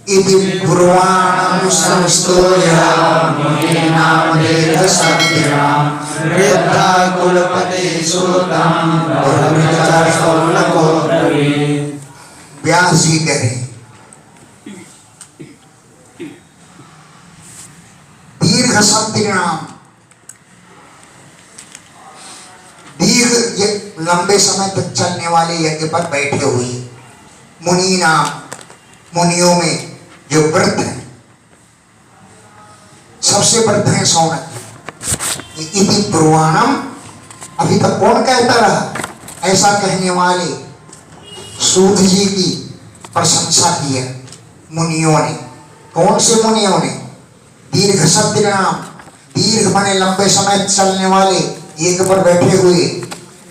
इति पुराणं संस्तूयः मुनीनां वेदशास्त्राणां वृद्धा कुलपति सूतं ब्रह्मचार्य शौनको ब्रवीत्। व्यास जी कहे दीर्घ शब्दानाम, दीर्घ लंबे समय तक चलने वाले यज्ञ पर बैठे हुए मुनि नाम, मुनियों में जो वृद्ध है, सबसे वृद्ध है सौनक। इति ब्रुवाणम, अभी तक कौन कहता रहा? ऐसा कहने वाले सूत जी की प्रशंसा की है मुनियों ने। कौन से मुनियों ने? दीर्घ शब्द नाम, दीर्घ माने लंबे समय चलने वाले एक पर बैठे हुए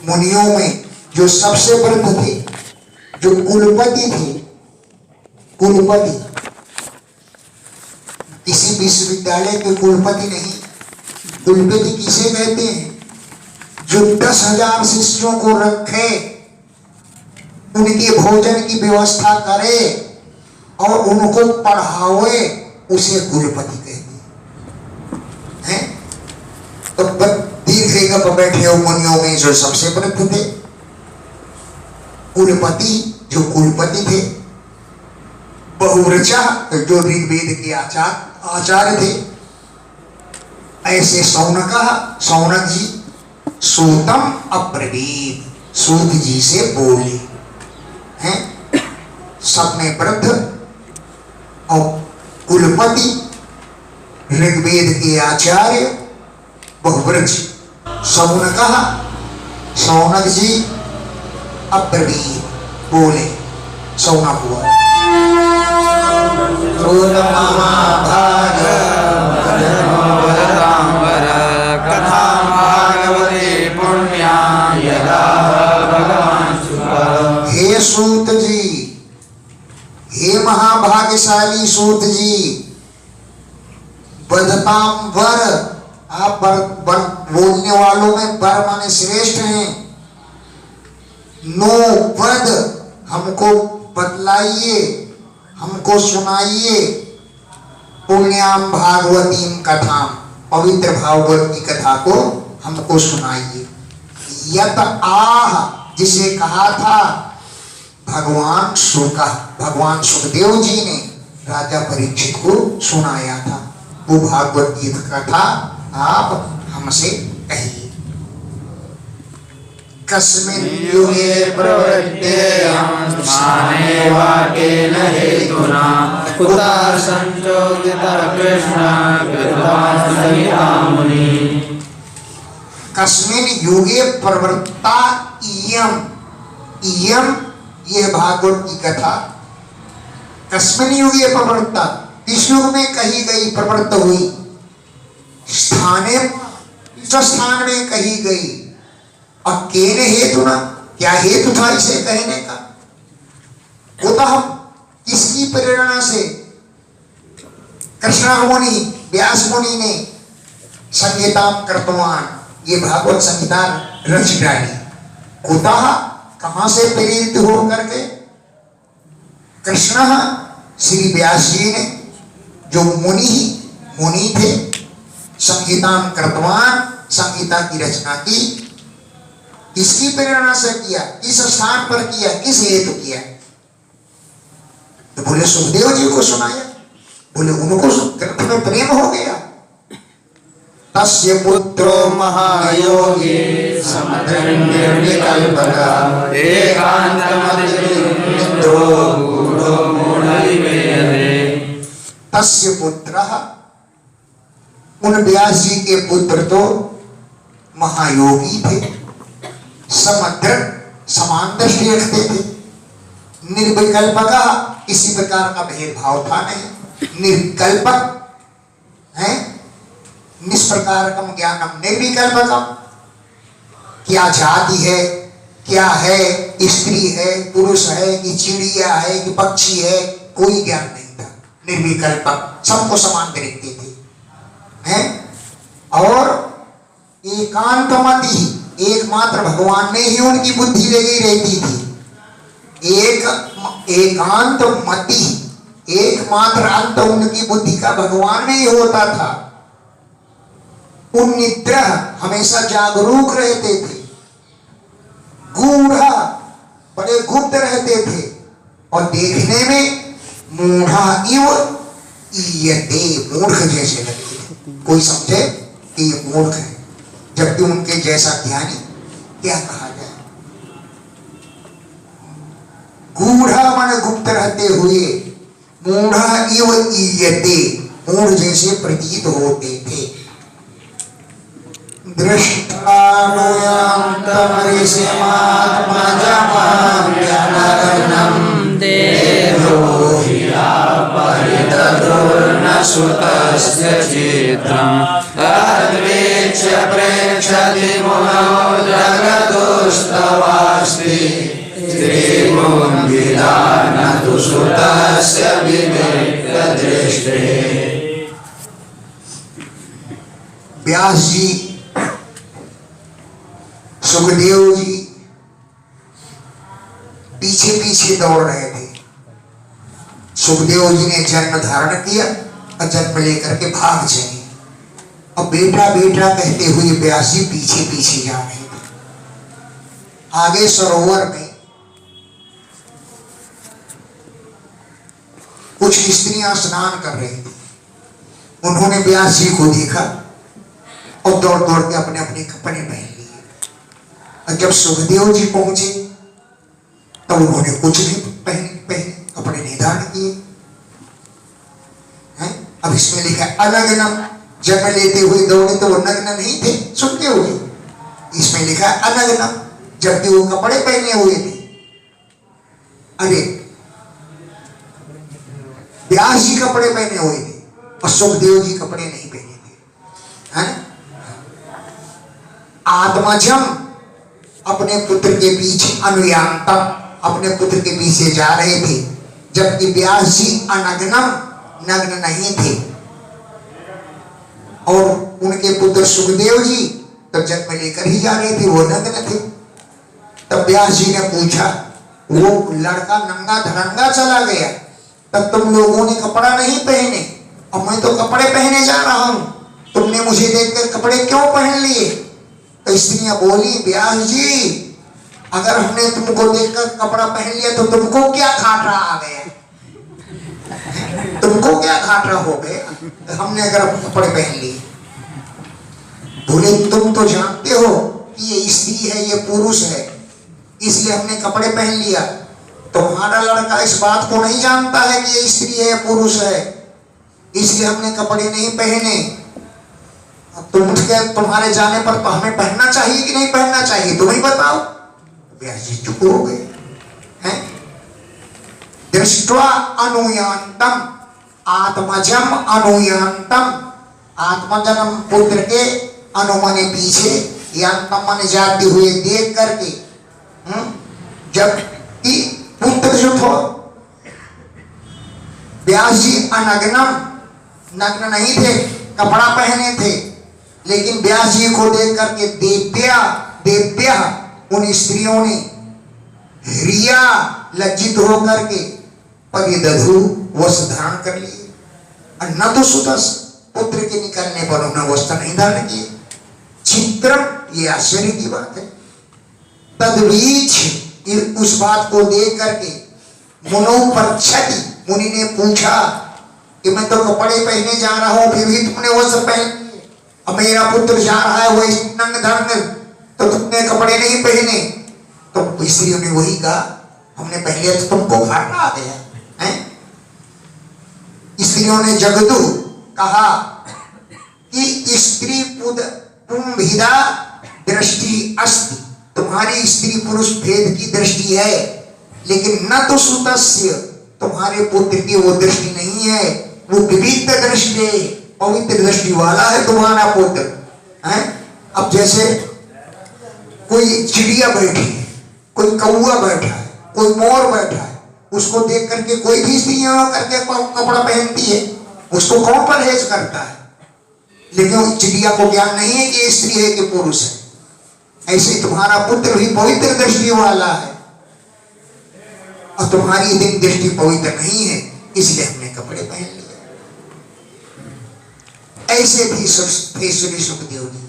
मुनियों में जो सबसे वृद्ध थे, जो कुलपति थे। कुलपति किसी विश्वविद्यालय के कुलपति नहीं, कुलपति किसे कहते हैं? जो 10,000 शिष्यों को रखे, उनके भोजन की व्यवस्था करे और उनको पढ़ावे, उसे कुलपति कहते हैं। तो दीर्घ पर बैठे हो मुनियों में जो सबसे वृद्ध थे, कुलपति जो कुलपति थे, बहुव्रचा जो ऋग्वेद के आचार्य थे, ऐसे सौनक जी सूतम अब्रवीत, सूत जी से बोले हैं। सब में वृद्ध और कुलपति, ऋग्वेद के आचार्य, बहुव्रज सौनक जी अब्रवीत बोले। सौनक हुआ हे सूत जी, हे महाभाग्यशाली सूत जी, बदताम वर, आप बोलने वालों में वर माने श्रेष्ठ हैं। नो पद, हमको बतलाइए, हमको सुनाइए। पुण्याम भागवतीम कथाम, पवित्र भागवत की कथा को हमको सुनाइए। यत आह, जिसे कहा था भगवान सुखदेव जी ने राजा परीक्षित को सुनाया था, वो भागवत की कथा आप हमसे कहिए। कस्मिन् युगे प्रवृत्तेऽहं मानेव केन हेतुना कुतः संचोदितः कृष्णः कृतवान् सहिता मुनिः। कस्मिन् युगे प्रवृत्ता इयम्, इयम् ये भागवत की कथा कस्मिन् युगे प्रवृत्ता, इस युग में कही गई, प्रवृत्त हुई। स्थाने, इस स्थान में कही गई। और केन हेतु ना, क्या हेतु था इसे कहने का? कुतः, किसकी प्रेरणा से? कृष्ण मुनि, व्यास मुनि ने संहिताम कृतवान, ये भागवत संहिता रच डाली। कुतः, कहां से प्रेरित हो करके? कृष्ण, श्री व्यास जी ने, जो मुनि थे, संहिताम कृतवान, संहिता की रचना की। किसकी प्रेरणा से किया? किस स्थान पर किया? किस हेतु किया? तो बोले सुखदेव जी को सुनाया। बोले उनको ग्रंथ में प्रेम हो गया। तस्य पुत्रो महायोगी समदृङ्निर्विकल्पकः एकान्तमतिनिष्ठो गूढो मूढनिवेदे। तस्य पुत्रः, उन व्यास जी के पुत्र तो महायोगी थे, समदृढ़ समान दृष्टि रखते थे, निर्विकल्पकः, किसी प्रकार का भेदभाव था नहीं, निर्विकल्पक है, निष्प्रकारकम ज्ञानम निर्विकल्पकम। क्या जाति है, क्या है, स्त्री है, पुरुष है कि चिड़िया है कि पक्षी है, कोई ज्ञान नहीं था। निर्विकल्पक, सबको समान देखते थे हैं। और एकांतमति, एकमात्र भगवान में ही उनकी बुद्धि लगी रहती थी। एकांत मति, एकमात्र एकमात्र अंत उनकी बुद्धि का भगवान में ही होता था। उन निद्रा हमेशा जागरूक रहते थे, गूढ़ा बड़े गुप्त रहते थे और देखने में मूढ़ा इव ईयते, मूर्ख जैसे लगते थे। कोई समझे कि ये मूर्ख है, जबकि उनके जैसा ज्ञानी क्या कहा जाए। गूढ़ा मन गुप्त रहते हुए, मूढ़ा इव ईयते, मूढ़ जैसे प्रतीत होते थे। दृष्टानुयान्तमरिषमात्मजमाम्यनघनं देहो हिया परितदुर्न सुतस्य चित्रं तद्वीक्ष्य प्रेक्षति मुनौ जगदुस्तवास्ति स्त्रीभूमिला न तु सुतस्य विवेकदृष्टेः। व्यास जी, सुखदेव जी पीछे पीछे दौड़ रहे थे। सुखदेव जी ने जन्म धारण किया और जन्म लेकर के भाग चले। अब बेटा बेटा कहते हुए व्यास जी पीछे पीछे जा रहे थे। आगे सरोवर में कुछ स्त्रियां स्नान कर रही थी। उन्होंने व्यास जी को देखा और दौड़ दौड़ के अपने अपने कपड़े पहन लिए। और जब सुखदेव जी पहुंचे तब उन्होंने कुछ नहीं पहने, कपड़े नहीं धारण किए। अब इसमें लिखा अनग्नम, जन्म लेते हुए दौड़े तो वो नग्न नहीं थे, सुखदेव जी। इसमें लिखा अनग्नम, जबकि वो कपड़े पहने हुए थे। अरे व्यास जी कपड़े पहने हुए थे और सुखदेव जी कपड़े नहीं पहने थे, है ना। आत्मजम, अपने पुत्र के पीछे, अनुयान्तम, अपने पुत्र के पीछे जा रहे थे, जबकि व्यास जी अनग्नम, नग्न नहीं थे। और उनके पुत्र सुखदेव जी तो जन्म लेकर ही जा रहे थे, वो नग्न थे। तब व्यास जी ने पूछा, वो लड़का नंगा धड़ंगा चला गया, तब तुम लोगों ने कपड़ा नहीं पहने और मैं तो कपड़े पहने जा रहा हूं, तुमने मुझे देखकर कपड़े क्यों पहन लिए? तो स्त्रियां बोली, व्यास जी अगर हमने तुमको देखकर कपड़ा पहन लिया तो तुमको क्या घाटा आ गया? तुमको क्या घाटा हो गया हमने अगर कपड़े पहन लिए? बोले, तुम तो जानते हो कि ये स्त्री है, ये पुरुष है, इसलिए हमने कपड़े पहन लिया। तुम्हारा लड़का इस बात को नहीं जानता है कि ये स्त्री है, पुरुष है, इसलिए हमने कपड़े नहीं पहने। अब तुम्हारे जाने पर तो हमें पहनना चाहिए कि नहीं पहनना चाहिए, तुम ही बताओ। व्यास जी चुप हो गए हैं। दृष्ट्वा अनुयान्तम, आत्मजम अनुयान्तम, आत्मजन्म पुत्र के अनुमने पीछे, यान्तम मन जाते हुए देख करके, जब कि पुत्र जो था व्यास जी अनग्नम, नग्न नहीं थे, कपड़ा पहने थे, लेकिन व्यास जी को देख करके देव्या देव्या उन स्त्रियों ने रिया लज्जित होकर के परिदधु वस्त्र धारण कर लिए। न तो सुतस, पुत्र के निकलने पर उन्होंने वस्त्र नहीं धारण किए। चित्रम, ये आश्चर्य की बात है। तद्वीक्ष, उस बात को देख करके मुनो पृच्छति, मुनि ने पूछा कि मैं तो कपड़े पहने जा रहा हूं, फिर भी तुमने वस्त्र पहन लिए। अब मेरा पुत्र जा रहा है वो नंग धड़ंग, तो तुमने कपड़े नहीं पहने। तो स्त्रियों ने वही कहा, हमने पहले तो तुमको घाटा आ गया है। स्त्रियों ने जगदु कहा कि स्त्री पुंभिदा दृष्टि अस्ति, तुम्हारी स्त्री पुरुष भेद की दृष्टि है, लेकिन न तो सुतस्य, तुम्हारे पुत्र की वो दृष्टि नहीं है, वो विविध दृष्टि, पवित्र दृष्टि वाला है तुम्हारा पुत्र है। अब जैसे कोई चिड़िया बैठी है, कोई कौआ बैठा है, कोई मोर बैठा है, उसको देख करके कोई भी स्त्रियां करके कपड़ा पहनती है, उसको कौन परहेज करता है? लेकिन चिड़िया को ज्ञान नहीं है कि ये स्त्री है कि पुरुष है। ऐसे तुम्हारा पुत्र भी पवित्र दृष्टि वाला है और तुम्हारी दिन दृष्टि पवित्र नहीं है, इसलिए हमने कपड़े पहन लिए। ऐसे भी थे श्री सुखदेव जी।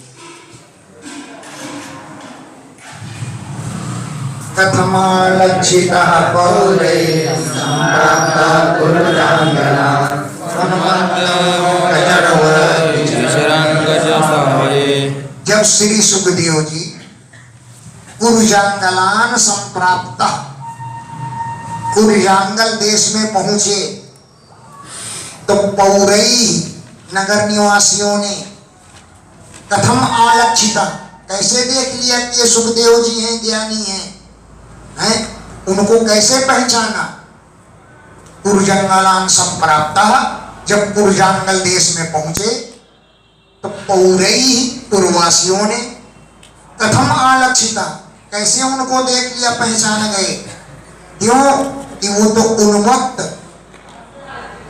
कथमालक्षितः पौरैः सम्प्राप्तः कुरुजाङ्गना जब श्री सुखदेव जी कुरुजांगलान संप्राप्त कुरुजांगल देश में पहुंचे तो पौरई नगर निवासियों ने कथम आलक्षिता कैसे देख लिया कि ये सुखदेव जी हैं, ज्ञानी हैं, उनको कैसे पहचाना। कुरुजांगलान संप्राप्त जब कुरुजांगल देश में पहुंचे तो पौरई पुरवासियों ने कथम आलक्षिता कैसे उनको देख लिया, पहचान गए। क्यों कि वो तो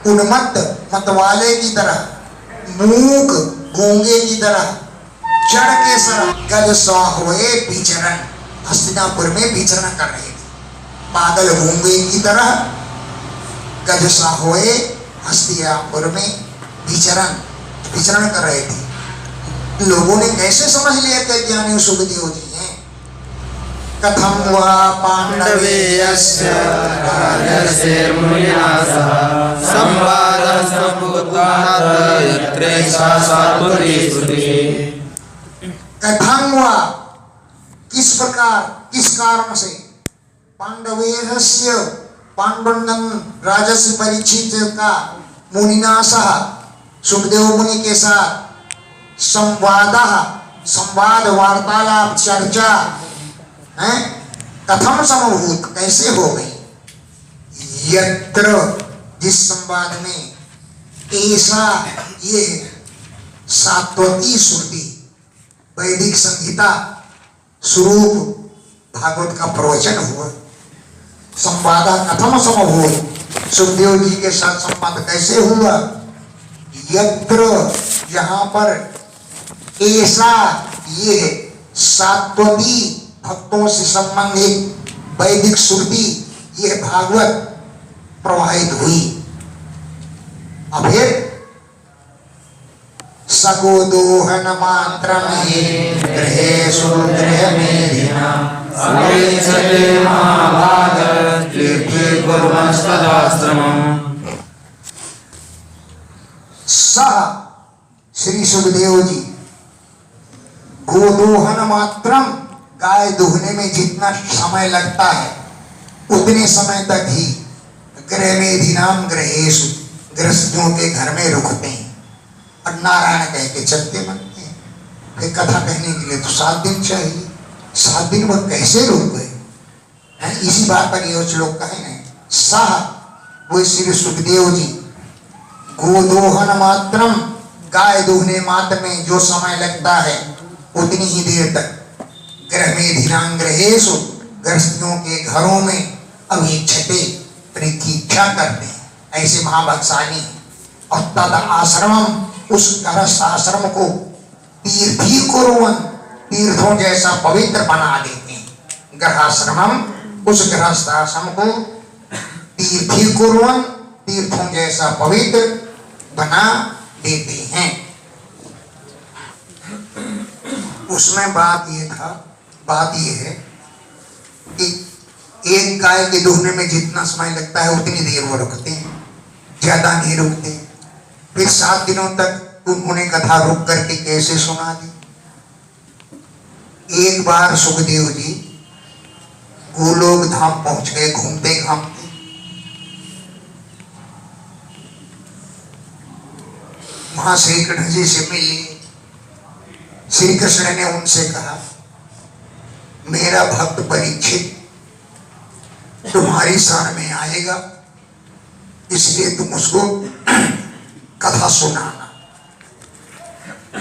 उन्मत्त मतवाले की तरह, मूक गूंगे की तरह, जड़ के सर गज हुए विचरण हस्तिनापुर में विचरण कर रहे थे। पागल गूंगे की तरह गज हुए हस्तिनापुर में विचरण कर रहे थे। लोगों ने कैसे समझ लिया कि ज्ञानी सुखदेव जी हैं। कथम वा पांडवेयस्य राजर्षिर्मुनिना सह संवादः सम्भूतात् यत्रैषा सात्वती स्तुतिः। कथम वा किस प्रकार, किस कारण से, पांडवेयस्य पांडुनंदन राजर्षि परीक्षित का मुनिना सह सुखदेव मुनि के साथ संवाद वार्तालाप चर्चा है कथम समभूत कैसे हो गई। यत्र जिस संवाद में ऐसा ये सात्वती श्रुति वैदिक संहिता स्वरूप भागवत का प्रवचन हुआ। संवाद कथम समभूत सुखदेव जी के साथ संवाद कैसे हुआ। यत्र जहां पर ऐसा ये सात्वती भक्तों से संबंधित वैदिक श्रुति ये भागवत प्रवाहित हुई। अब फिर सगोदोहन मात्र गृहेषु गृहमेधिना सह श्री सुखदेव जी गोदोहन मात्रम गाय दूहने में जितना समय लगता है उतने समय तक ही गृहमेधिनाम गृहेषु गृहस्थियों के घर में रुकते हैं और नारायण कह के चलते बनते हैं। फिर कथा कहने के लिए तो 7 दिन चाहिए। 7 दिन वह कैसे रुक गए हैं, इसी बात पर ये श्लोक कहे ना। सह वो श्री सुखदेव जी गोदोहन मात्रम गाय दूहने मात्र में जो समय लगता है उतनी ही देर तक गृहमेधिनाम गृहेषु गृहस्थियों के घरों में अभीक्षते प्रतीक्षा करते हैं। ऐसे महाभागशाली और तद आश्रमम उस गृहस्थ आश्रम को तीर्थी कुर्वन् तीर्थों जैसा पवित्र बना देते हैं। गृहाश्रमम उस गृहस्थ आश्रम को तीर्थी कुर्वन् तीर्थों जैसा पवित्र बना देते हैं। उसमें बात ये है कि एक गाय के दूहने में जितना समय लगता है उतनी देर वो रुकते हैं, ज्यादा नहीं रुकते। फिर 7 दिनों तक उन्होंने कथा रुक करके कैसे सुना दी। एक बार सुखदेव जी गोलोक धाम पहुंच गए घूमते घामते। वहां श्री कृष्ण जी से मिले। श्री कृष्ण ने उनसे कहा मेरा भक्त परीक्षित तुम्हारी शरण में आएगा, इसलिए तुम उसको कथा सुनाना।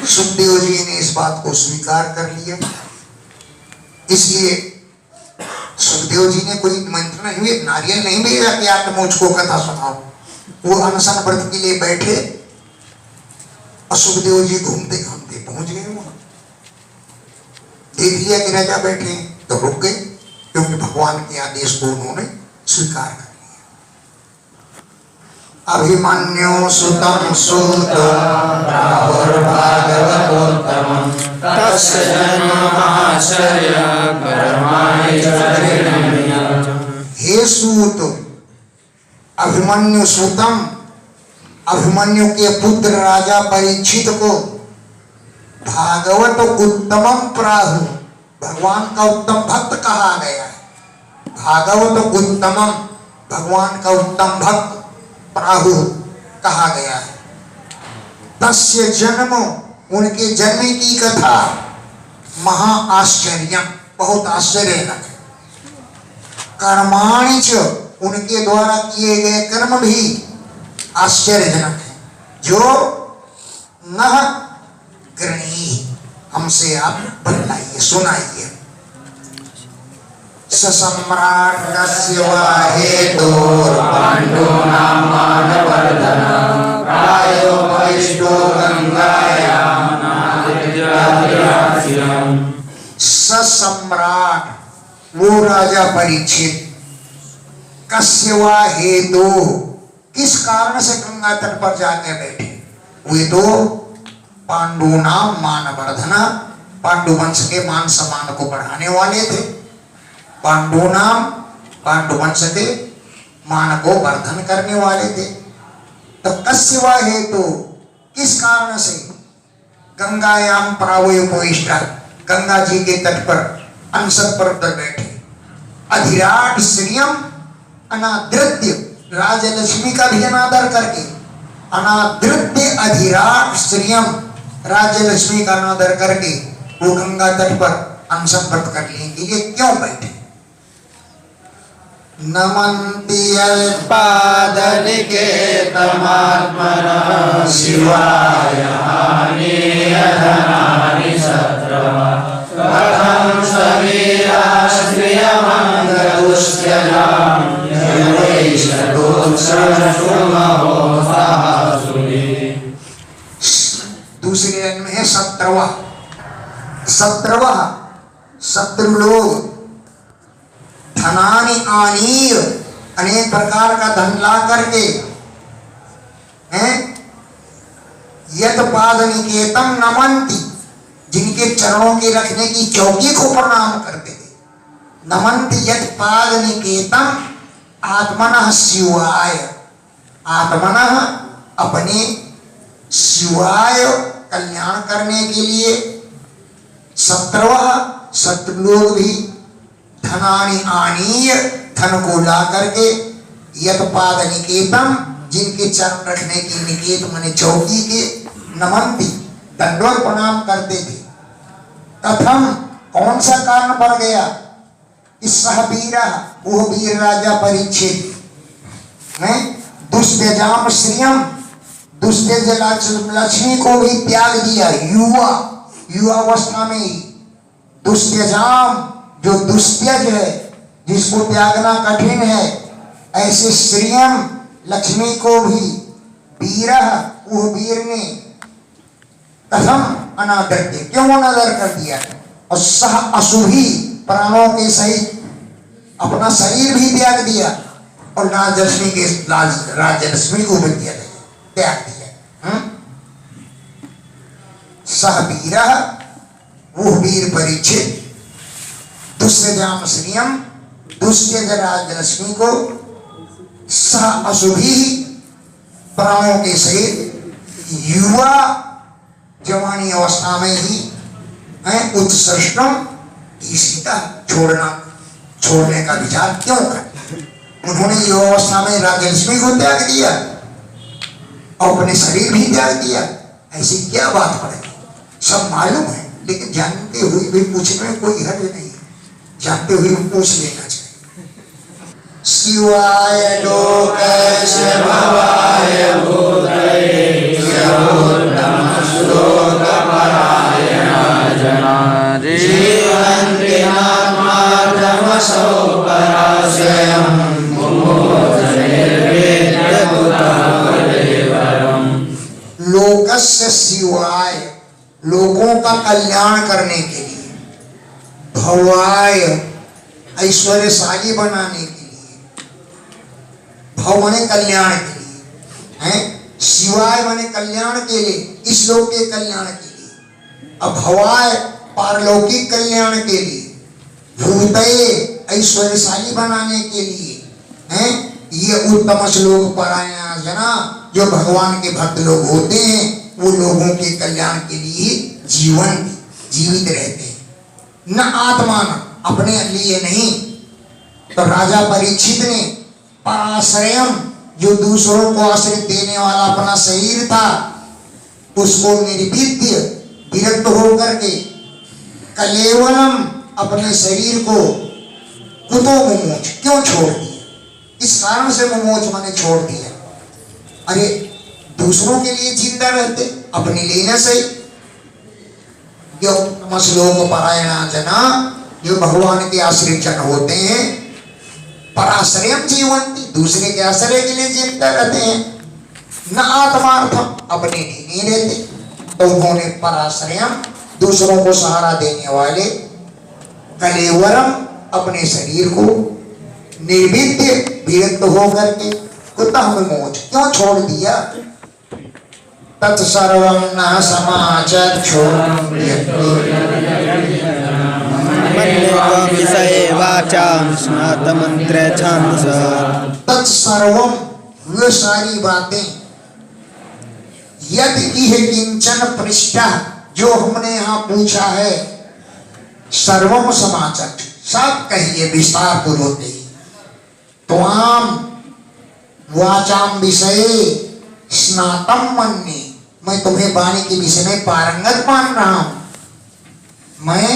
सुखदेव जी ने इस बात को स्वीकार कर लिया। इसलिए सुखदेव जी ने कोई मंत्र नहीं हुए, नारियल नहीं भेजा कि आप मुझको कथा सुनाओ। वो अनशन व्रत के लिए बैठे और सुखदेव जी घूमते घूमते पहुंच गए। वहां देख लिया कि राजा बैठे तो रुक गए, क्योंकि भगवान के आदेश को उन्होंने स्वीकार कर लिया। अभिमन्यु सुतं सूत प्राहुर्भागवतोत्तमं तस्य जन्म महाश्चर्य कर्माणि च परिणम्य। हे सूत, अभिमन्यु सूतम, अभिमन्यु के पुत्र राजा परीक्षित को भागवत उत्तमम प्राहु, भगवान का उत्तम भक्त कहा गया है। भागवत उत्तमम, भगवान का उत्तम भक्त प्राहु कहा गया है। तस्य जन्म, उनके जन्म की कथा महा आश्चर्य, बहुत आश्चर्यजनक है। कर्माणि च, उनके द्वारा किए गए कर्म भी आश्चर्यजनक है, जो न गृणी, हमसे आप बतलाइए, सुनाइए। ससम्राट्स्य वा हेतुर्पाण्डूनां मानवर्धनं प्रायो वैष्णो गंगायां नादिर्यादिराज्यम्। ससम्राट, वो राजा परीक्षित, कस्य वा हेतु, किस कारण से गंगा तट पर जाके बैठे? वे तो पांडुनाम मानवर्धना, पांडु वंश के मान सम्मान को बढ़ाने वाले थे। पांडुनाम, पांडु वंश के मान को वर्धन करने वाले थे। तो कस्य वा हेतु, किस कारण से गंगायाम प्रावोपविष्ट, गंगा जी के तट पर अनशन पर बैठे। अधिराट श्रियम अनादृत्य, राजलक्ष्मी का भी अनादर करके, अनादृत्य अधिराट श्रियम, राजलक्ष्मी का अनादर करके वो गंगा तट पर अनशन व्रत करने के लिए क्यों बैठे? नमन्ति अल्पादनिकेतमात्मनः शिवाय हानियधनानि शत्रवः कथं समीराश्रियमङ्गदुष्यजां दूसरे रंग में है शत्रवा। शत्रवा, शत्रु लोग धनानि आनीय, अनेक प्रकार का धन ला करके हैं, यत पाद निकेतम नमन्ति, जिनके चरणों के रखने की चौकी को प्रणाम करते थे। नमन्ति यत पाद निकेतम आत्मनः शिवाय, आत्मनः अपने शिवाय कल्याण करने के लिए। शत्रवः, शत्रु लोग भी धनानि आनीय, धन को ला करके, यत पाद निकेतम, जिनके चरण रखने की निकेत माने चौकी के, नमन्ति दंडवत प्रणाम करते थे। कथम, कौन सा कारण पड़ गया? इस सह वीरा, वो वीर राजा परीक्षित में दुष्यजाम श्रियम, दुष्यज लक्ष्मी को भी त्याग दिया। युवा, युवावस्था में ही दुष्यजाम, जो दुष्यज है, जिसको त्यागना कठिन है, ऐसे श्रियम लक्ष्मी को भी वीरा, वो वीर ने कथम अनादर किया, क्यों अनादर कर दिया? और सह अशुभी, प्राणों के सहित अपना शरीर भी त्याग दिया, और राजलक्ष्मी के राजलक्ष्मी को भी त्याग दिया। सह वीरा, वो वीर परीक्षित, दुष्यजाम श्रियम, दुष्यज राजलक्ष्मी को, सह अशुभी, प्राणों के सहित, युवा जवानी अवस्था में ही उत्सृष्टम, सीता छोड़ने का विचार क्यों कर? उन्होंने युवा अवस्था में राजलक्ष्मी को त्याग दिया और अपने शरीर भी त्याग दिया, ऐसी क्या बात पड़ेगी? सब मालूम है, लेकिन जानते हुए भी पूछने में कोई हर्ज नहीं, जानते हुए पूछ लेना चाहिए। शिवाय लोकेश भवाय भूतये जीवन्ति आत्मार्थमसौ पराशयं लोकस्य शिवाय, लोगों का कल्याण करने के लिए, भवाय ऐश्वर्यशाली बनाने के लिए, भव माने कल्याण के लिए, हैं, शिवाय माने कल्याण के लिए, इस लोक के कल्याण के लिए, अब भवाय पारलौकिक कल्याण के लिए, भूतये ऐश्वर्यशाली बनाने के लिए हैं, ये उत्तम श्लोक परायण जना जो भगवान के भक्त लोग होते हैं वो लोगों के कल्याण के लिए जीवित रहते हैं, न आत्मान अपने लिए नहीं। तो राजा परीक्षित ने पराश्रयम जो दूसरों को आश्रय देने वाला अपना शरीर था उसको निर्विद्य विरक्त होकर के कलेवलम अपने शरीर को कुतो मुमोच क्यों छोड़ दिया, इस कारण से मुमोच माने छोड़ दिया। अरे दूसरों के लिए जिंदा रहते अपने लिए न सही। जो श्लोक परायण जना जो भगवान के आश्रित जन होते हैं पराश्रयम जीवन दूसरे के आश्रय के लिए जिंदा रहते हैं, न आत्मार्थम अपने लिए नहीं रहते। तो उन्होंने पराश्रयम दूसरों को सहारा देने वाले, कलेवरम अपने शरीर को, निर्विद्य विरक्त होकर के कुतः विमोच क्यों छोड़ दिया। तत्सर्वं न समाचक्षु विषये वाचां स्नातमन्त्रे छान्दसा। तत्सर्वम वे सारी बातें, यदि इह किंचन पृष्ठा जो हमने यहाँ पूछा है, सर्वम समाचक्षु सब कहिए विस्तार पूर्वक ही। त्वाम वाचाम विषये स्नातम मन्ये, मैं तुम्हें वाणी के विषय में पारंगत मान रहा हूं। मैं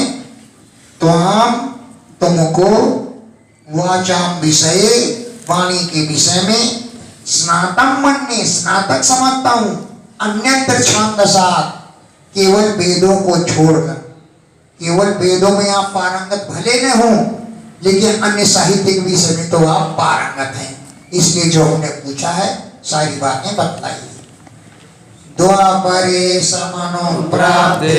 त्वाम तुमको वाचाम विषये वाणी के विषय में स्नातम मन्ये स्नातक समझता हूं, अन्यत्र छान्दसात् केवल वेदों को छोड़कर। केवल वेदों में आप पारंगत भले न हो लेकिन अन्य साहित्यिक विषय में तो आप पारंगत हैं, इसलिए जो हमने पूछा है सारी बातें बतलाई। द्वापरे समनो प्राप्ते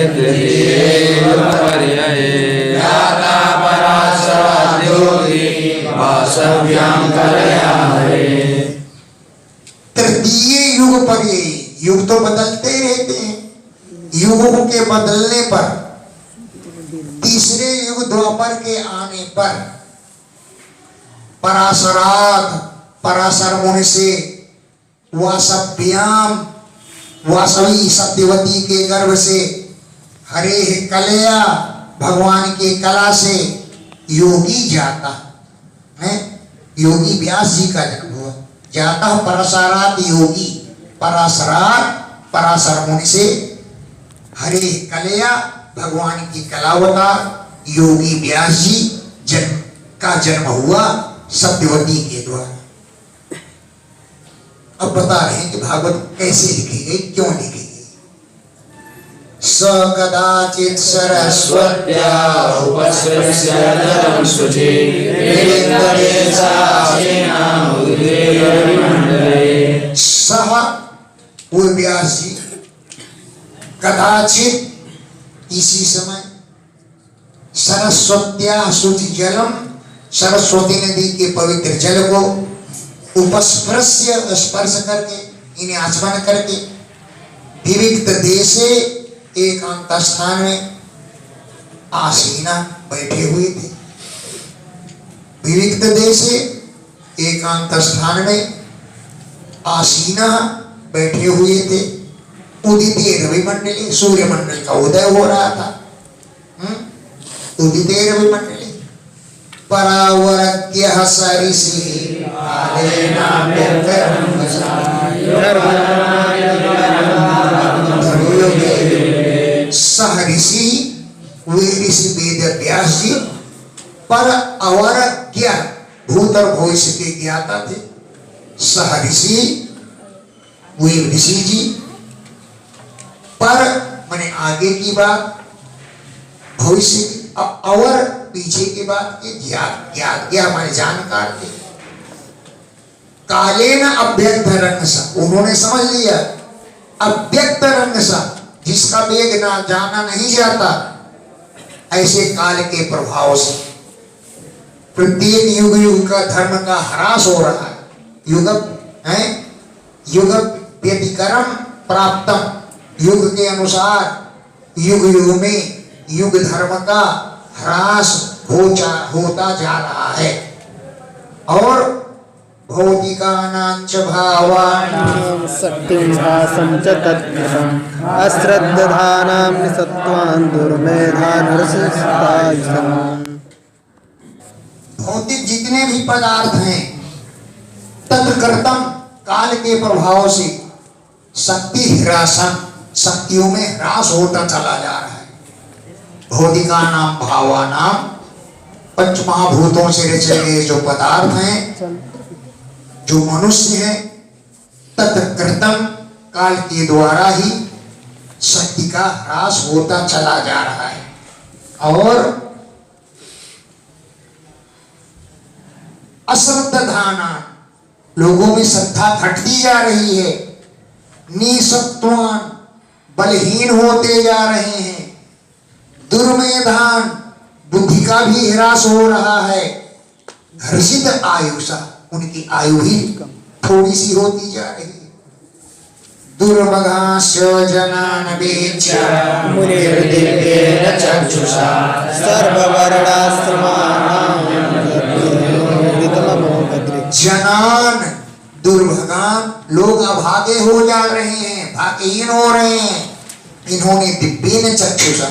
तृतीये पर्याये याता पराशराद्योगी वासव्यां कलयामहे। तृतीय युग पर ये युग तो बदलते रहते हैं, युगों के बदलने पर तीसरे युग द्वापर के आने पर पराशर मुनि से वासव्याम वासवी सत्यवती के गर्भ से हरे कलया भगवान के कला से योगी जाता है, योगी व्यास जी का जन्म हुआ। जाता पराशरात योगी, पराशर मुनि से हरे कलया भगवान की कलावतार योगी व्यास जी का जन्म हुआ सत्यवती के द्वारा। अब बता रहे हैं कि भागवत कैसे लिखी गई, क्यों लिखी गई। स कदाचित सरस्वत्या उपस्पृश्य जलं शुचि सह वो व्यास जी कदाचित इसी समय सरस्वत्या शुचि जलम सरस्वती नदी के पवित्र जल को उपस्पृश्य स्पर्श करके इन्हें आचमन करके विविक्त देशे एकांत स्थान में आसीना बैठे हुए थे। विविक्त देशे एकांत स्थान में आसीना बैठे हुए थे। उदिते रविमंडली सूर्य मंडल का उदय हो रहा था। उदिते रविमंडली परावरत्य सरिषि सहऋषि वे ऋषि वेद व्यास जी पर अवरज्ञ भूत और भविष्य के ज्ञाता थे। सहऋषि वे ऋषि जी पर माने आगे की बात, भविष्य की, और पीछे की बात के ज्ञात हमारे जानकार थे। काले न अव्यक्त रंग सा उन्होंने समझ लिया, अव्यक्त रंग सा जिसका वेग ना जाना नहीं जाता, ऐसे काल के प्रभाव से प्रत्येक युग युग का धर्म का ह्रास हो रहा है। युग है युग व्यतिक्रम प्राप्तम, युग के अनुसार युग युग में युग धर्म का ह्रास होता जा रहा है। और भौतिकानांच भावानां सत्यं भासं च तत्कृतम् अश्रद्धधानां निसत्त्वान् दुर्मेधानरसिकतायुषम्। भौतिक जितने भी पदार्थ हैं तत्कृतम, काल के प्रभाव से शक्ति ह्रासन, शक्तियों में ह्रास होता चला जा रहा है। भौतिकानां भावानां, पंच महाभूतों से रचे गए जो पदार्थ हैं, जो मनुष्य है, तत्कृतम, काल के द्वारा ही शक्ति का ह्रास होता चला जा रहा है। और अश्रद्धाना, लोगों में श्रद्धा घटती जा रही है। निसत्वान, बलहीन होते जा रहे हैं। दुर्मेधान, बुद्धि का भी ह्रास हो रहा है। घर्षित आयुषा, उनकी आयु ही थोड़ी सी होती जा रही है। दुर्मघास्य जनान वेच्य मुनिर्दिव्येन चक्षुषा जनान, दुर्भगान, लोग अभागे हो जा रहे हैं, भाग्यहीन हो रहे हैं। इन्होंने दिव्येन चक्षुषा,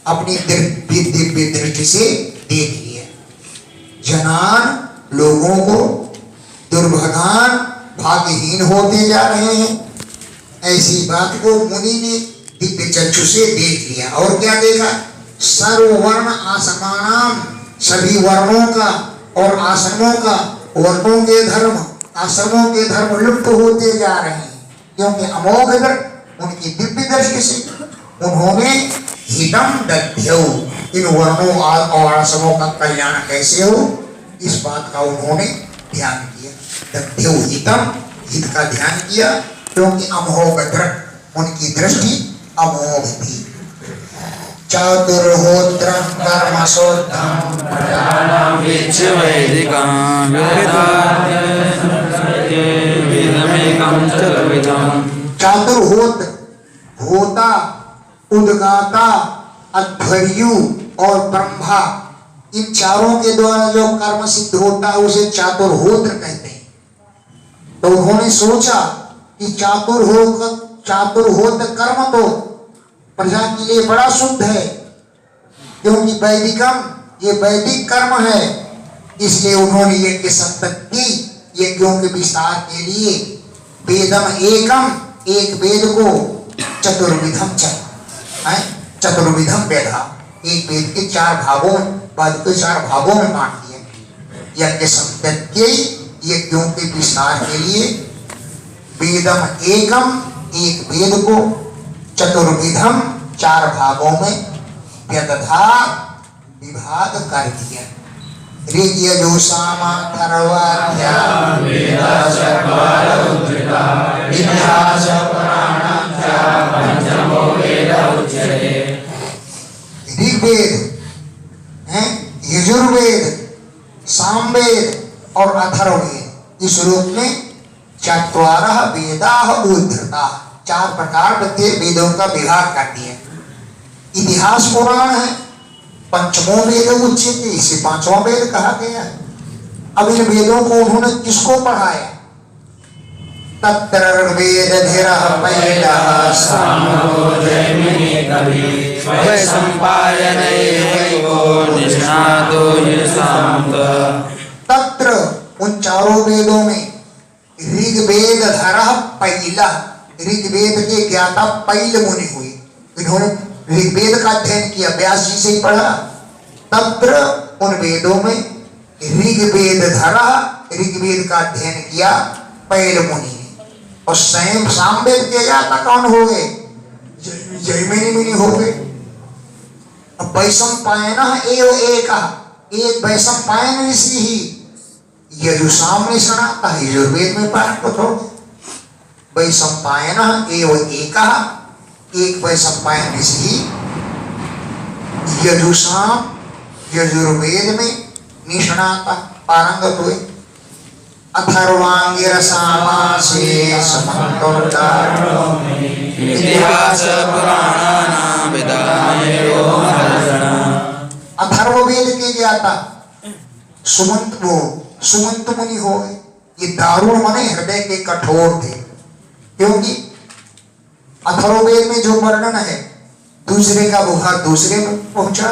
अपनी दिव्य दृष्टि से देख लिया। जनान, लोगों को, दुर्भगान, भाग्यहीन होते जा रहे हैं। ऐसी बात को मुनि ने दिव्य चक्षु से देख लिया। और क्या देखा? सर्ववर्ण आसमानाम, सभी वर्णों का और आश्रमों का, वर्णों के धर्म, आश्रमों के धर्म लुप्त होते जा रहे हैं। क्योंकि अमोघ उनकी दिव्य दृष्टि से उन्होंने हितम दध्यौ, इन वर्णों और आश्रमों का कल्याण कैसे हो, इस बात का उन्होंने ध्यान किया। दध्यौ हितम, हित का ध्यान किया, क्योंकि अमोघ उनकी दृष्टि अमोघ थी। चातुर्होत्र कर्मसोद्धम प्रजानां विच्छ वैदिकां वेदमेकं चतुर्विधम्। चातुर्होत्र, होता, उद्गाता, अध्वर्यु और ब्रह्मा, इन चारों के द्वारा जो कर्म सिद्ध होता है उसे चातुर्होत्र कहते हैं। तो उन्होंने सोचा कि चातुर्होत्र कर्म तो प्रजा के लिए बड़ा शुद्ध है, क्योंकि वैदिकम, ये वैदिक कर्म है। इसलिए उन्होंने यज्ञ संपत्ति, यज्ञों के विस्तार के लिए वेदम एकम, एक वेद को चतुर्विधम चतुर्विधम वेदा, एक वेद के 4 भागों, वेद के 4 भागों में बांट दिया। यज्ञ संपत्ति, यज्ञों के विस्तार के लिए वेदम एकम, एक वेद को चतुर्विधम, 4 भागों में व्यदधा, विभाग कर दिया। ऋग यजुः साम अथर्वणाध्या वेदाश्च द्वारमुद्रिता इतिहास पुराणाच्च पंचमो वेद उच्यते। ऋग्वेद है, यजुर्वेद, सामवेद और अथर्ववेद, इस रूप में 4 वेदाः उद्धृता, 4 प्रकार प्रत्येक वेदों का विभाग कर दिया। इतिहास पुराण है, पंचमो वेद उच्यते, इसे 5वां वेद कहा गया है। अब इन वेदों को उन्होंने किसको पढ़ाया? तत्र ऋग्वेदधिरः पैलः सामो जैमिनी कवि वैशंपायनैवैको निष्णातो निशांत। तत्र, उन 4 वेदों में ऋग्वेदधरः पैलः, ऋग्वेद के ज्ञाता पैल मुनि हुए। इन्होंने ऋग्वेद का अध्ययन किया, व्यास जी से ही पढ़ा। तत्र, उन वेदों में ऋग्वेदधरः, ऋग्वेद का अध्ययन किया पैल मुनि ने। और स्वयं सामवेद के ज्ञाता कौन हो गए? जैमिनी मुनि हो गए। अब वैशंपायनः एव एकः, एक वैशंपायन ऋषि ही यजुषाम निष्णातः, यजुर्वेद में पारंगत हो। वैशंपायनः एव एकः, एक वैशंपायन ऋषि यजुषाम, यजुर्वेद में निष्णातः, पारंगत हुए। अथर्वांगिरसामासे समन्तोर्धारणो इतिहास पुराणानां वेदानां अथर्ववेद के ज्ञाता सुमंत मुनि हो गए। ये दारुण माने हृदय के कठोर थे, क्योंकि अथर्ववेद में जो वर्णन है दूसरे का बुखार दूसरे में पहुंचा,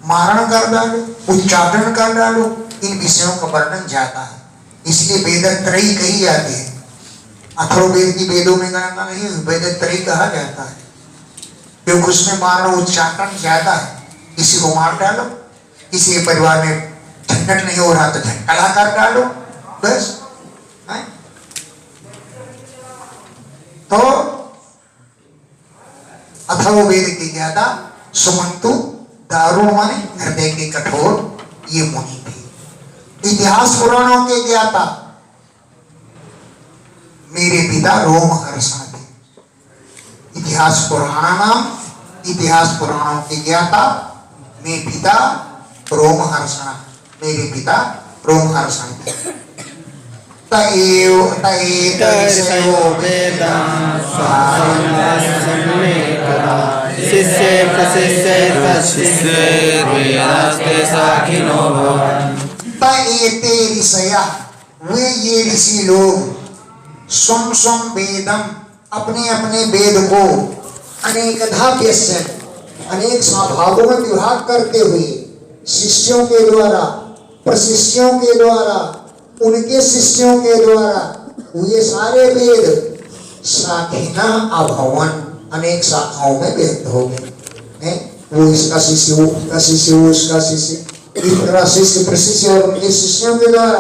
मारण कर डालो, उच्चाटन कर डालो, इन विषयों का वर्णन जाता है। इसलिए वेदत्रयी कही जाती है। अथर्ववेद की वेदों में गणना नहीं, वेदत्रयी कहा जाता है, क्योंकि उसमें मारण उच्चाटन ज्यादा है। किसी को मार डालो, किसी के परिवार में झंझट नहीं हो रहा तो झंझला कर डालो, बस है? तो अथर्ववेद की ज्ञाता सुमंतु, दारुण माने हृदय के कठोर, ये मुनि थे। इतिहास पुराणों के ज्ञाता मेरे पिता रोमहर्षण थे। इतिहास पुराणों के ज्ञाता मेरे पिता रोमहर्षण, मेरे पिता रोमहर्षण थे। शिष्ये शिष्यैर्वेदास्ते साखिनो भवन् एते ऋषया, वे ये ऋषि लोग स्वं स्वं वेदम, अपने अपने वेद को अनेकधा व्यस्य, अनेक भागों में विभाग करते हुए शिष्यों के द्वारा, प्रशिष्यों के द्वारा, उनके शिष्यों के द्वारा ये सारे वेद शाखिना अभवन, अनेक शाखाओं में व्यक्त हो गए हैं। वो इसका शिष्य, वो उसका शिष्य, वो उसका शिष्य, इस प्रकार शिष्य प्रशिष्य और उनके शिष्यों के द्वारा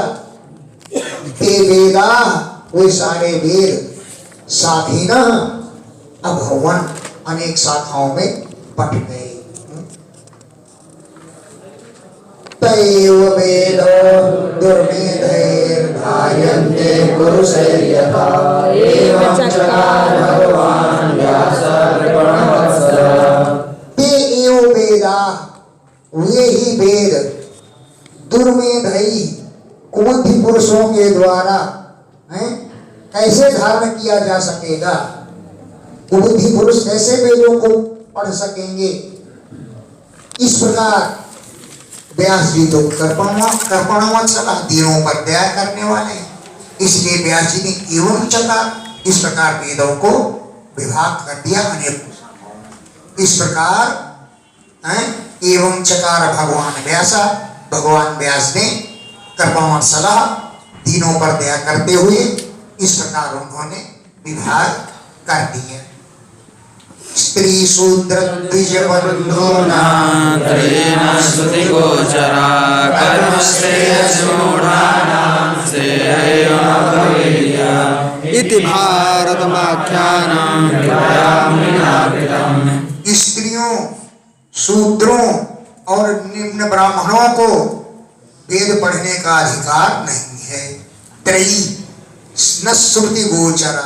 ते वेदा, वो सारे वेद शाखिना अभवन, अनेक शाखाओं में बट गए। तैव वेदो दुर्मेधैर्धार्यन्ते पुरुषैर्यथा एवं चकार भगवान् व्यासः कृपणवत्सलः। ते एव वेदा, वे ही वेद दुर्मेधई, कुमंती पुरुषों के द्वारा हैं, कैसे धारण किया जा सकेगा? कुमंती पुरुष कैसे वेदों को पढ़ सकेंगे? इस प्रकार व्यास जी तो कर्पणवत्सला, तीनों पर दया करने वाले, इसलिए व्यास जी ने एवं चकार, इस प्रकार वेदों को विभाग कर दिया अनेक। इस प्रकार एवं चकार भगवान व्यासा, भगवान व्यास ने कर्पणवत्सला, तीनों पर दया करते हुए इस प्रकार उन्होंने विभाग कर दिया। स्त्री शूद्र द्विज बंधूनां त्रयेण श्रुति गोचरा कर्म श्रेयस्मूढानां श्रेयो इति भारतमाख्यानं स्त्रियों, शूद्रों और निम्न ब्राह्मणों को वेद पढ़ने का अधिकार नहीं है। त्रयी न श्रुति गोचरा,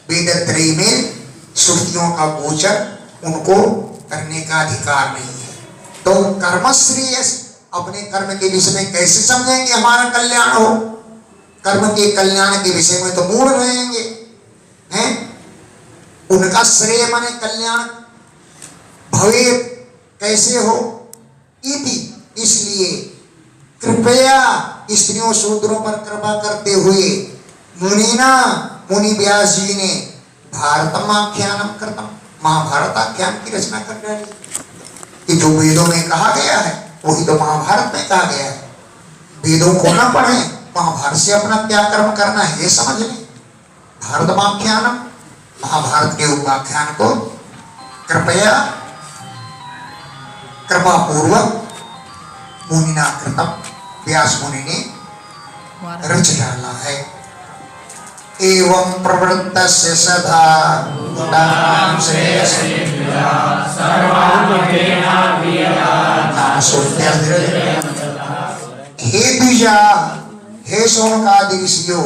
वेद त्रयी में श्रुतियों का गोचर उनको करने का अधिकार नहीं है। तो कर्मश्रेय, अपने कर्म के विषय में कैसे समझेंगे हमारा कल्याण हो? कर्म के कल्याण के विषय में तो मूढ़ रहेंगे हैं। उनका श्रेय माने कल्याण भवे कैसे हो? इति, इसलिए कृपया स्त्रियों शूद्रों पर कृपा करते हुए मुनि व्यास जी ने भारतमाख्यानम कृतम, महाभारत आख्यान की रचना कर डाली। कि जो वेदों में कहा गया है वही तो महाभारत में कहा गया है। वेदों को न पढ़े, महाभारत से अपना क्या कर्म करना है ये समझ लें। भारतमाख्यानम, महाभारत के उपाख्यान को कृपया कृपा पूर्वक मुनिना कृतम, व्यास मुनि ने रच डाला है। एवं प्रवृत्तस्य सदा भूतानां श्रेयसे हे द्विजा, हे शौनकादि ऋषियों,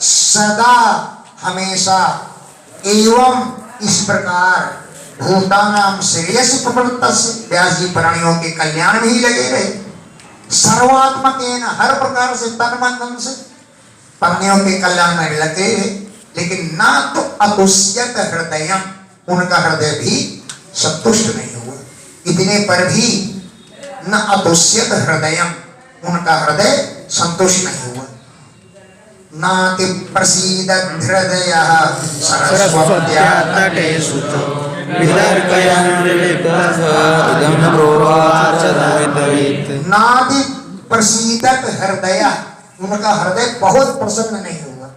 सदा हमेशा एवं इस प्रकार भूतानां श्रेयस प्रवृत्तस्य, व्यास जी प्राणियों के कल्याण में ही लगे रहे। सर्वात्मकेन, हर प्रकार से, तन मन धन से, पत्नियों के कल्याण में लगे रहे, लेकिन ना तो अतुष्यत हृदय, उनका हृदय भी संतुष्ट नहीं हुआ। इतने पर भी न अतुष्यत हृदय, उनका हृदय संतुष्ट नहीं हुआ। नाति प्रसीदत हृदयः सरस्वत्या तटे शुचो वितर्कयन् विलिप्तः इदं प्रोवाच दविदवित्। नाति प्रसीदत हृदय, उनका हृदय बहुत प्रसन्न नहीं हुआ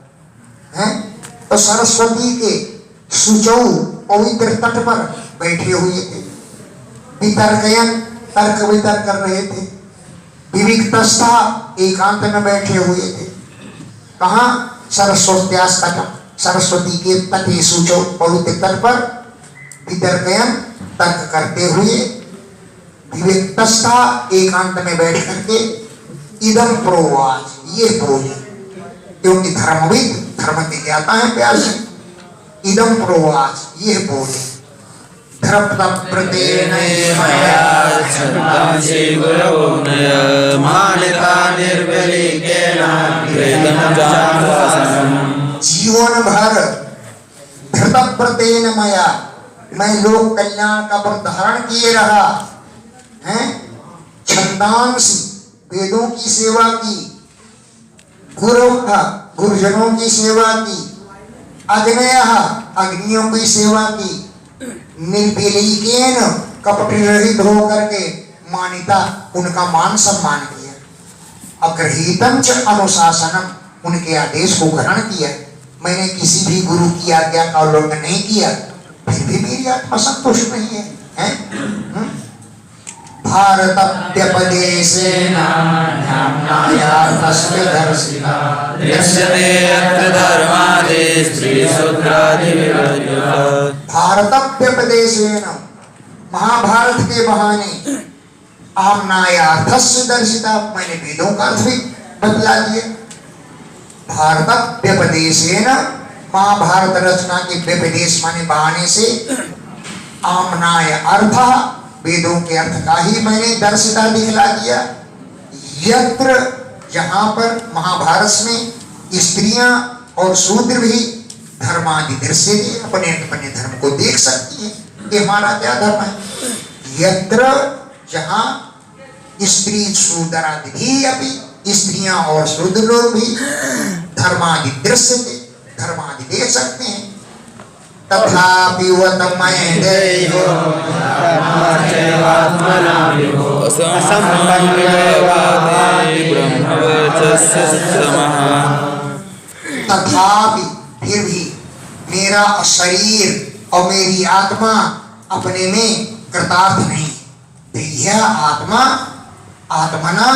है। तो सरस्वती के सुचौ पवित्र तट पर बैठे हुए थे, वितर्कयन तर्क वितर्क कर रहे थे, विविक्तस्था एकांत में बैठे हुए थे। कहाँ? सरस्वत्यास तट, सरस्वती के तटे सुचौ पवित्र तट पर वितर्कयन तर्क करते हुए, विविक्तस्था एकांत में बैठ करके इदम प्रोवाच, ये बोले, क्योंकि धर्मविद धर्म के ज्ञाता है प्यासे। इदम प्रोवाच, ये बोले, धर्मप्रतेन मया छन्दं श्रीगुरवोऽनय मानिता निर्वलिकेन कृतं जातवासनम्। जीवन भर धृतव्रतेन मया, मैं लोक कल्याण का व्रत धारण किए रहा है। छंदांसी, वेदों की सेवा की, गुरुजनों की सेवा की, अग्नय, अग्नियों की सेवा की, निर्विलीकेन, कपट रहित होकर के, मानिता, उनका मान सम्मान किया। अग्रहीतम च अनुशासनम, उनके आदेश को ग्रहण किया। मैंने किसी भी गुरु की आज्ञा का उल्लंघन नहीं किया, फिर भी मेरी आत्मा संतुष्ट नहीं है, भारतव्यपदेशेन ध्यानाया तस्मै दर्शिता दृश्यते यत्र धर्मादि स्त्रीशूद्रादिविभजः। भारतव्यपदेशेन, महाभारत के बहाने, आम्नायार्थस्य दर्शिता, मैंने वेदों का अर्थ भी बतला दिया। भारतव्यपदेशेन, महाभारत रचना के व्यपदेश माने बहाने से, आम्नाय अर्थ, वेदों के अर्थ का ही मैंने दर्शिता दिखला दिया। यत्र, जहां पर महाभारत में स्त्रियां और शूद्र भी धर्मादि दृश्य अपने अपने धर्म को देख सकती है कि हमारा क्या धर्म है। यत्र, जहां स्त्री शूद्र आदि भी, अभी स्त्रियां और शूद्र लोग भी धर्मादि दृश्य धर्मादि देख सकते हैं। तथापि वतमय देयो तथापि, फिर भी मेरा शरीर और मेरी आत्मा अपने में कृतार्थ नहीं। यह आत्मा आत्मना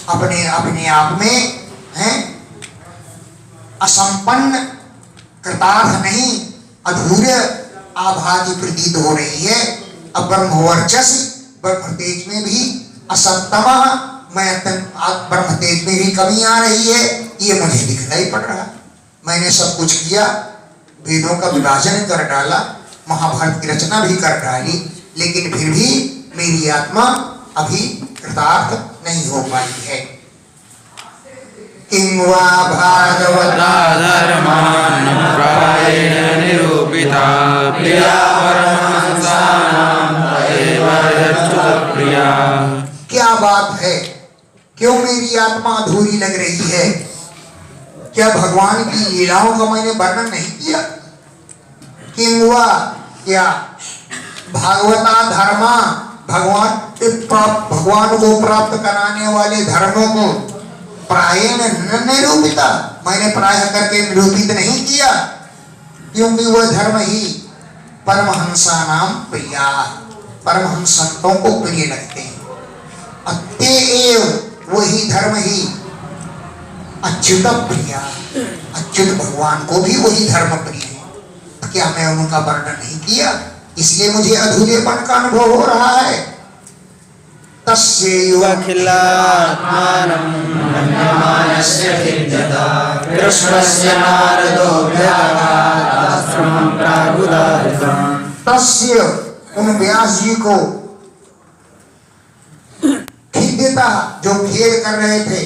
अपने अपने आप में है असंपन्न, कृतार्थ नहीं, अधूरे आभागी प्रतीत हो रही है। अब ब्रह्मवर्चस, ब्रह्म तेज में भी असत्तम, मैं ब्रह्म तेज में भी कमी आ रही है, ये मुझे दिखलाई पड़ रहा। मैंने सब कुछ किया, वेदों का विभाजन कर डाला, महाभारत की रचना भी कर डाली, लेकिन फिर भी मेरी आत्मा अभी कृतार्थ नहीं हो पाई है। किं वा भागवता धर्मान् प्रायेण निरूपिता प्रिया परमहंसानां तदेव यच्युतप्रिया। क्या बात है, क्यों मेरी आत्मा अधूरी लग रही है? क्या भगवान की लीलाओं का मैंने वर्णन नहीं किया? किं वा, क्या भागवता धर्मा, भगवान को प्राप्त कराने वाले धर्मों को प्रायेण न निरूपिता, मैंने प्राय करके निरूपित नहीं किया, क्योंकि वह धर्म ही परमहंसा नाम प्रिया, परमहंस संतों को प्रिय लगते हैं। अतएव वही धर्म ही अच्युत प्रिया, अच्युत भगवान को भी वही धर्म प्रिय है। क्या मैं उनका वर्णन नहीं किया, इसलिए मुझे अधूरेपन का अनुभव हो रहा है। तस्यैव अखिलात्मानं मन्यमानस्य खिञ्जता कृष्णस्य नारदोऽभ्यागताश्रमं प्रागुदाहृतम्। तस्य, उन व्यास जी को खिद्यता, जो खेल कर रहे थे,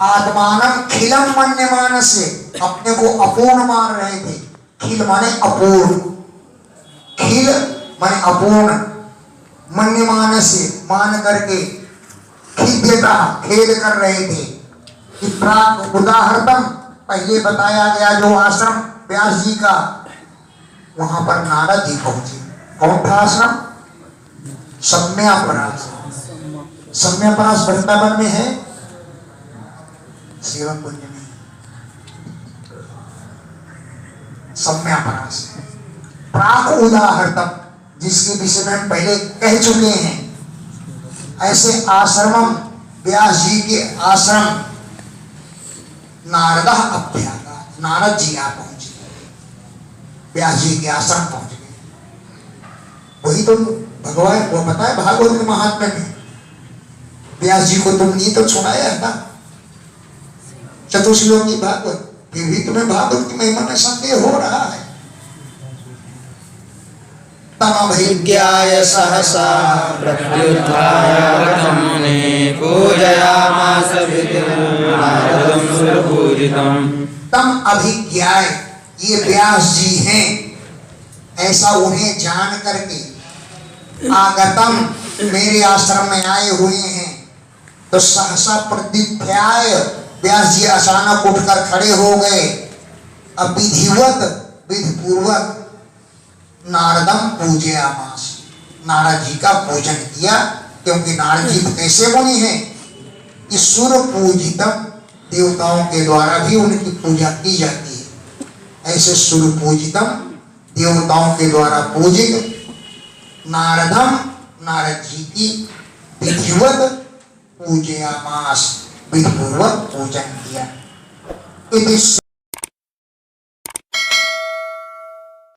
आत्मानम खिलम मन्यमान से, अपने को अपूर्ण मान रहे थे। खिल माने अपूर्ण, खिल माने अपूर्ण, मन्यमान से मान करके, खिद्यता खेद कर रहे थे। कि प्राक उदाहरणम, पहले बताया गया जो आश्रम व्यास जी का, वहां पर नारद जी पहुंचे। कौन था आश्रम? सम्यापरास। सम्यापरास वृंदावन में है, सेवन कुंज में। सम्यापरास प्राक उदाहरणम, जिसके विषय में हम पहले कह चुके हैं। ऐसे आश्रमम, व्यास जी के आश्रम नारद अभ्यागा, नारद जी आ पहुंचे, व्यास जी के आश्रम पहुंच गए। वही तो भगवान को पता है भागवत के महात्म्य में, व्यास जी को तुमने तो सुनाया है ना चतुश्लोक की भागवत, फिर भी तुम्हें भागवत की महिमा में संदेह हो रहा है। विज्ञाय सहसा प्रत्युत्थाय गतं मुनिः पूजयामास नारदं सुरपूजितम्। तम अभिज्ञाय, ये व्यास जी हैं, ऐसा उन्हें जान करके आगतम, मेरे आश्रम में आए हुए हैं। तो सहसा प्रत्युत्थाय, व्यास जी अचानक उठकर खड़े हो गए। अब विधिवत, विधिपूर्वक नारदम पूजयामास, नारद जी का पूजन किया। क्योंकि नारद जी कैसे मुनि हैं कि सुर पूजितम, देवताओं के द्वारा भी उनकी पूजा की जाती है। ऐसे सुर पूजितम, देवताओं के द्वारा पूजित नारदम, नारद जी की विधिवत पूजयामास, विधिपूर्वक पूजन किया।